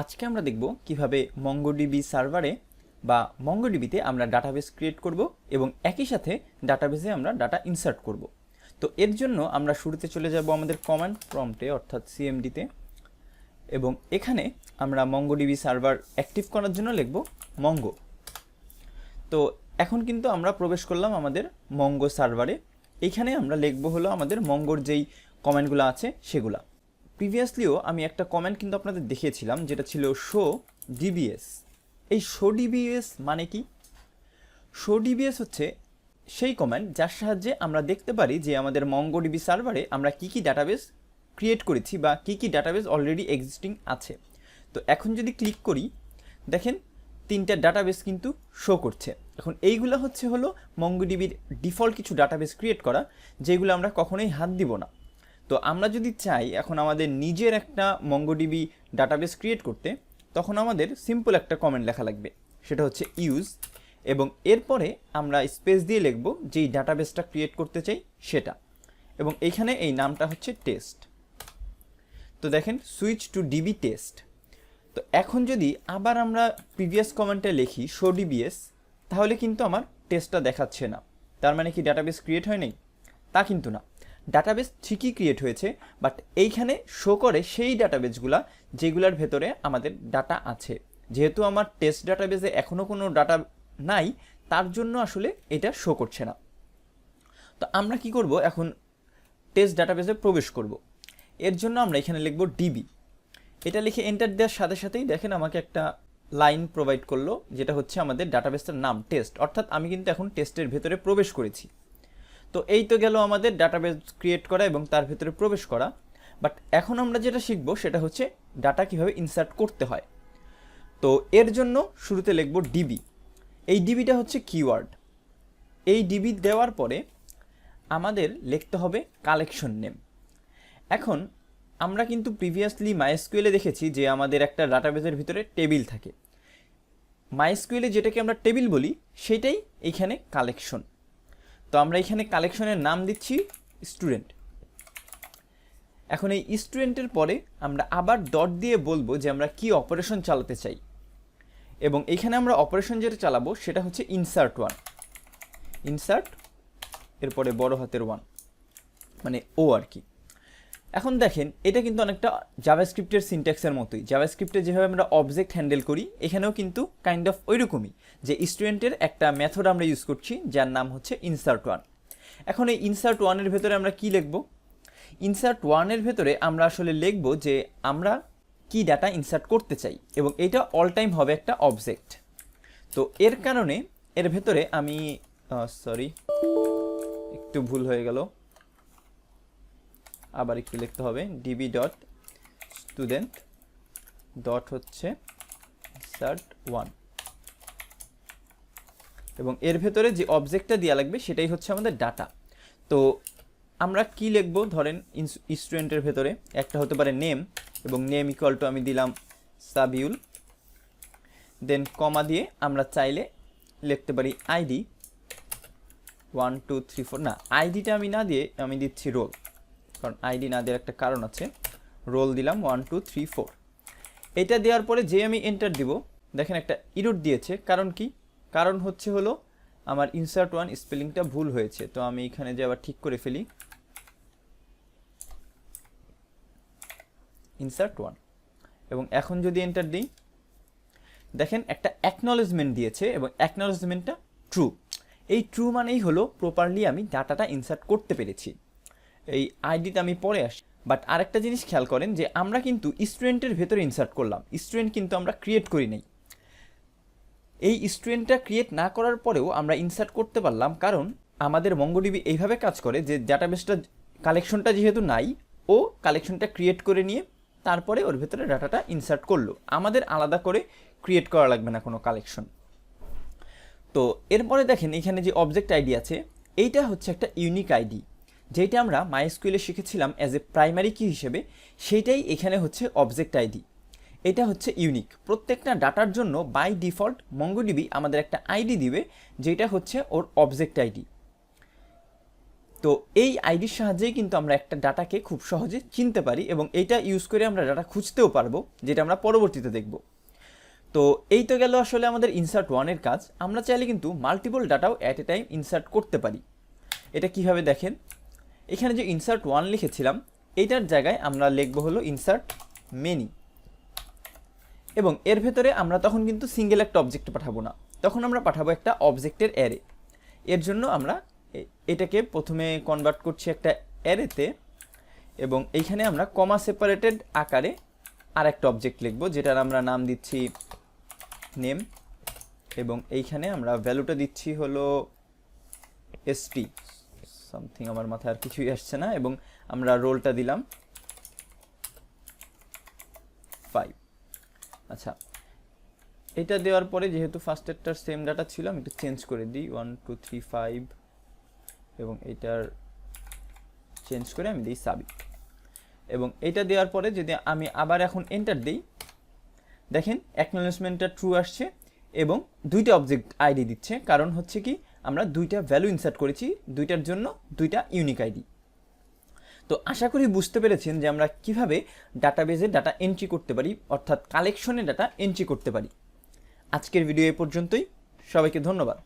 আজকে আমরা দেখব কিভাবে মঙ্গোডিবি সার্ভারে বা মঙ্গোডিবিতে আমরা ডাটাবেস ক্রিয়েট করব এবং একই সাথে ডাটাবেসে আমরা ডাটা ইনসার্ট করব। তো এর জন্য আমরা শুরুতে চলে যাব আমাদের কমান্ড প্রম্পটে অর্থাৎ সিএমডিতে, এবং এখানে আমরা মঙ্গোডিবি সার্ভার অ্যাক্টিভ করার জন্য লিখব মঙ্গো। তো এখন কিন্তু আমরা প্রবেশ করলাম আমাদের মঙ্গো সার্ভারে। এইখানে আমরা লিখব হলো আমাদের মঙ্গোর যেই কমেন্টগুলো আছে সেগুলা। প্রিভিয়াসলিও আমি একটা কমেন্ট কিন্তু আপনাদের দেখিয়েছিলাম, যেটা ছিল শো ডিবিএস। এই শো ডিবিএস মানে কি? শো ডিবিএস হচ্ছে সেই কমেন্ট যার সাহায্যে আমরা দেখতে পারি যে আমাদের মঙ্গোডিবি সার্ভারে আমরা কি কি ডাটাবেস ক্রিয়েট করেছি বা কি কি ডাটাবেস অলরেডি এক্সিস্টিং আছে। তো এখন যদি ক্লিক করি, দেখেন তিনটা ডাটাবেস কিন্তু শো করছে। এখন এইগুলো হলো মঙ্গোডিবির ডিফল্ট কিছু ডাটাবেস ক্রিয়েট করা, যেগুলো আমরা কখনোই হাত দিব না। তো আমরা যদি চাই এখন আমাদের নিজের একটা মঙ্গোডিবি ডাটাবেস ক্রিয়েট করতে, তখন আমাদের সিম্পল একটা কমেন্ট লেখা লাগবে, সেটা হচ্ছে ইউজ, এবং এরপরে আমরা স্পেস দিয়ে লিখব যেই ডাটাবেসটা ক্রিয়েট করতে চাই সেটা, এবং এইখানে এই নামটা হচ্ছে টেস্ট। তো দেখেন সুইচ টু ডিবি টেস্ট। তো এখন যদি আবার আমরা প্রিভিয়াস কমেন্টে লিখি শো ডিবিএস, তাহলে কিন্তু আমার টেস্টটা দেখাচ্ছে না। তার মানে কি ডাটাবেস ক্রিয়েট হয় নাই? তা কিন্তু না, ডাটাবেস ঠিকই ক্রিয়েট হয়েছে, বাট এইখানে শো করে সেই ডাটাবেসগুলা যেগুলোর ভেতরে আমাদের ডাটা আছে। যেহেতু আমার টেস্ট ডাটাবেসে এখনও কোনো ডাটা নাই, তার জন্য আসলে এটা শো করছে না। তো আমরা কি করব, এখন টেস্ট ডাটাবেসে প্রবেশ করব। এর জন্য আমরা এখানে লিখব ডিবি। এটা লিখে এন্টার দেওয়ার সাথে সাথেই দেখেন আমাকে একটা লাইন প্রোভাইড করলো, যেটা হচ্ছে আমাদের ডাটাবেসটার নাম টেস্ট, অর্থাৎ আমি কিন্তু এখন টেস্টের ভেতরে প্রবেশ করেছি। তো এই তো গেল আমাদের ডাটাবেস ক্রিয়েট করা এবং তার ভেতরে প্রবেশ করা। বাট এখন আমরা যেটা শিখবো সেটা হচ্ছে ডাটা কিভাবে ইনসার্ট করতে হয়। তো এর জন্য শুরুতে লিখব ডিবি। এই ডিবিটা হচ্ছে কিওয়ার্ড। এই ডিবি দেওয়ার পরে আমাদের লিখতে হবে কালেকশন নেম। এখন আমরা কিন্তু প্রিভিয়াসলি মাইএসকিউএলে দেখেছি যে আমাদের একটা ডাটাবেসের ভিতরে টেবিল থাকে। মাইএসকিউএলে যেটাকে আমরা টেবিল বলি সেটাই এইখানে কালেকশন। তো আমরা এখানে কালেকশনের নাম দিচ্ছি স্টুডেন্ট। এখন এই স্টুডেন্টের পরে আমরা আবার ডট দিয়ে বলবো যে আমরা কি অপারেশন চালাতে চাই, এবং এখানে আমরা অপারেশন যেটা চালাবো সেটা হচ্ছে ইনসার্ট ওয়ান। ইনসার্ট এরপরে বড় হাতের ওয়ান, মানে ও আর কি। এখন দেখেন এটা কিন্তু অনেকটা জাভাস্ক্রিপ্টের সিনট্যাক্সের মতোই। জাভাস্ক্রিপ্টে যেভাবে আমরা অবজেক্ট হ্যান্ডেল করি, এখানেও কিন্তু কাইন্ড অফ ওইরকমই, যে স্টুডেন্টের একটা মেথড আমরা ইউজ করছি যার নাম হচ্ছে ইনসার্ট ওয়ান। এখন এই ইনসার্ট ওয়ানের ভেতরে আমরা কি লিখব? ইনসার্ট ওয়ানের ভেতরে আমরা আসলে লিখব যে আমরা কি ডাটা ইনসার্ট করতে চাই, এবং এটা অল টাইম হবে একটা অবজেক্ট। তো এর কারণে এর ভেতরে আমি সরি একটু ভুল হয়ে গেল, আবার একটু লিখতে হবে ডিবি ডট স্টুডেন্ট ডট হচ্ছে ইনসার্ট ওয়ান, এবং এর ভেতরে যে অবজেক্টটা দেওয়া লাগবে সেটাই হচ্ছে আমাদের ডাটা। তো আমরা কি লিখব, ধরেন স্টুডেন্টের ভেতরে একটা হতে পারে নেম, এবং নেম ইকুয়াল টু আমি দিলাম সাবিউল, দেন কমা দিয়ে আমরা চাইলে লিখতে পারি আইডি 1 2 3 4, না আইডিটা আমি না দিয়ে আমি দিচ্ছি রোল, কারণ আইডি না দেওয়ার একটা কারণ আছে। রোল দিলাম 1 2 3 4। এটা দেওয়ার পরে যে আমি এন্টার দিব, দেখেন একটা ইরর দিয়েছে। কারণ কি? কারণ হলো আমার ইনসার্ট ওয়ান স্পেলিংটা ভুল হয়েছে। তো আমি এখানে যে আবার ঠিক করে ফেলি, ইনসার্ট ওয়ান, এবং এখন যদি এন্টার দিই, দেখেন একটা অ্যাকনলেজমেন্ট দিয়েছে, এবং অ্যাকনলেজমেন্টটা ট্রু। এই ট্রু মানেই হলো প্রপারলি আমি ডাটাটা ইনসার্ট করতে পেরেছি। এই আইডিটা আমি পরে আসি। বাট আরেকটা জিনিস খেয়াল করেন যে আমরা কিন্তু স্টুডেন্টের ভেতরে ইনসার্ট করলাম, স্টুডেন্ট কিন্তু আমরা ক্রিয়েট করি নাই। এই স্টুডেন্টটা ক্রিয়েট না করার পরেও আমরা ইনসার্ট করতে পারলাম, কারণ আমাদের মঙ্গোডিবি এইভাবে কাজ করে যে ডাটাবেসটা কালেকশনটা যেহেতু নাই, ও কালেকশনটা ক্রিয়েট করে নিয়ে তারপরে ওর ভেতরে ডাটাটা ইনসার্ট করলো। আমাদের আলাদা করে ক্রিয়েট করা লাগবে না কোনো কালেকশন। তো এরপরে দেখেন এখানে যে অবজেক্ট আইডি আছে, এইটা হচ্ছে একটা ইউনিক আইডি, যেটা আমরা মাইএসকিউএলে শিখেছিলাম অ্যাজ এ প্রাইমারি কি হিসেবে, সেইটাই এখানে হচ্ছে অবজেক্ট আইডি। এটা হচ্ছে ইউনিক। প্রত্যেকটা ডাটার জন্য বাই ডিফল্ট মঙ্গোডিবি আমাদের একটা আইডি দিবে, যেটা হচ্ছে ওর অবজেক্ট আইডি। তো এই আইডির সাহায্যেই কিন্তু আমরা একটা ডাটাকে খুব সহজে চিনতে পারি এবং এইটা ইউজ করে আমরা ডাটা খুঁজতেও পারবো, যেটা আমরা পরবর্তীতে দেখব। তো এই তো গেল আসলে আমাদের ইনসার্ট ওয়ানের কাজ। আমরা চাইলে কিন্তু মাল্টিপল ডাটাও অ্যাট এ টাইম ইনসার্ট করতে পারি। এটা কিভাবে দেখেন, এখানে যে ইনসার্ট ওয়ান লিখেছিলাম এইটার জায়গায় আমরা লিখবো হলো ইনসার্ট মেনি, এবং এর ভেতরে আমরা তখন কিন্তু সিঙ্গেল একটা অবজেক্ট পাঠাবো না, তখন আমরা পাঠাবো একটা অবজেক্টের অ্যারে। এর জন্য আমরা এটাকে প্রথমে কনভার্ট করছি একটা অ্যারেতে, এবং এইখানে আমরা কমা সেপারেটেড আকারে আর একটা অবজেক্ট লিখবো, যেটার আমরা নাম দিচ্ছি নেম, এবং এইখানে আমরা ভ্যালুটা দিচ্ছি হলো এসটি সামথিং, আমার মাথায় আর কিছুই আসছে না, এবং আমরা রোলটা দিলাম 5। আচ্ছা, এটা দেওয়ার পরে যেহেতু ফার্স্টেরটার সেম ডাটা ছিল, আমি একটু চেঞ্জ করে দিই 1 2 3 5, এবং এইটার চেঞ্জ করে আমি দিই সাবিক। এবং এইটা দেওয়ার পরে যদি আমি আবার এখন এন্টার দিই, দেখেন অ্যাকনোলেজমেন্টটা ট্রু আসছে এবং দুইটা অবজেক্ট আইডি দিচ্ছে, কারণ হচ্ছে কি আমরা দুইটা ভ্যালু ইনসার্ট করেছি, দুইটার জন্য দুইটা ইউনিক আইডি। তো আশা করি বুঝতে পেরেছেন যে আমরা কিভাবে ডাটাবেজে ডাটা এন্ট্রি করতে পারি, অর্থাৎ কালেকশনে ডাটা এন্ট্রি করতে পারি। আজকের ভিডিও এ পর্যন্তই, সবাইকে ধন্যবাদ।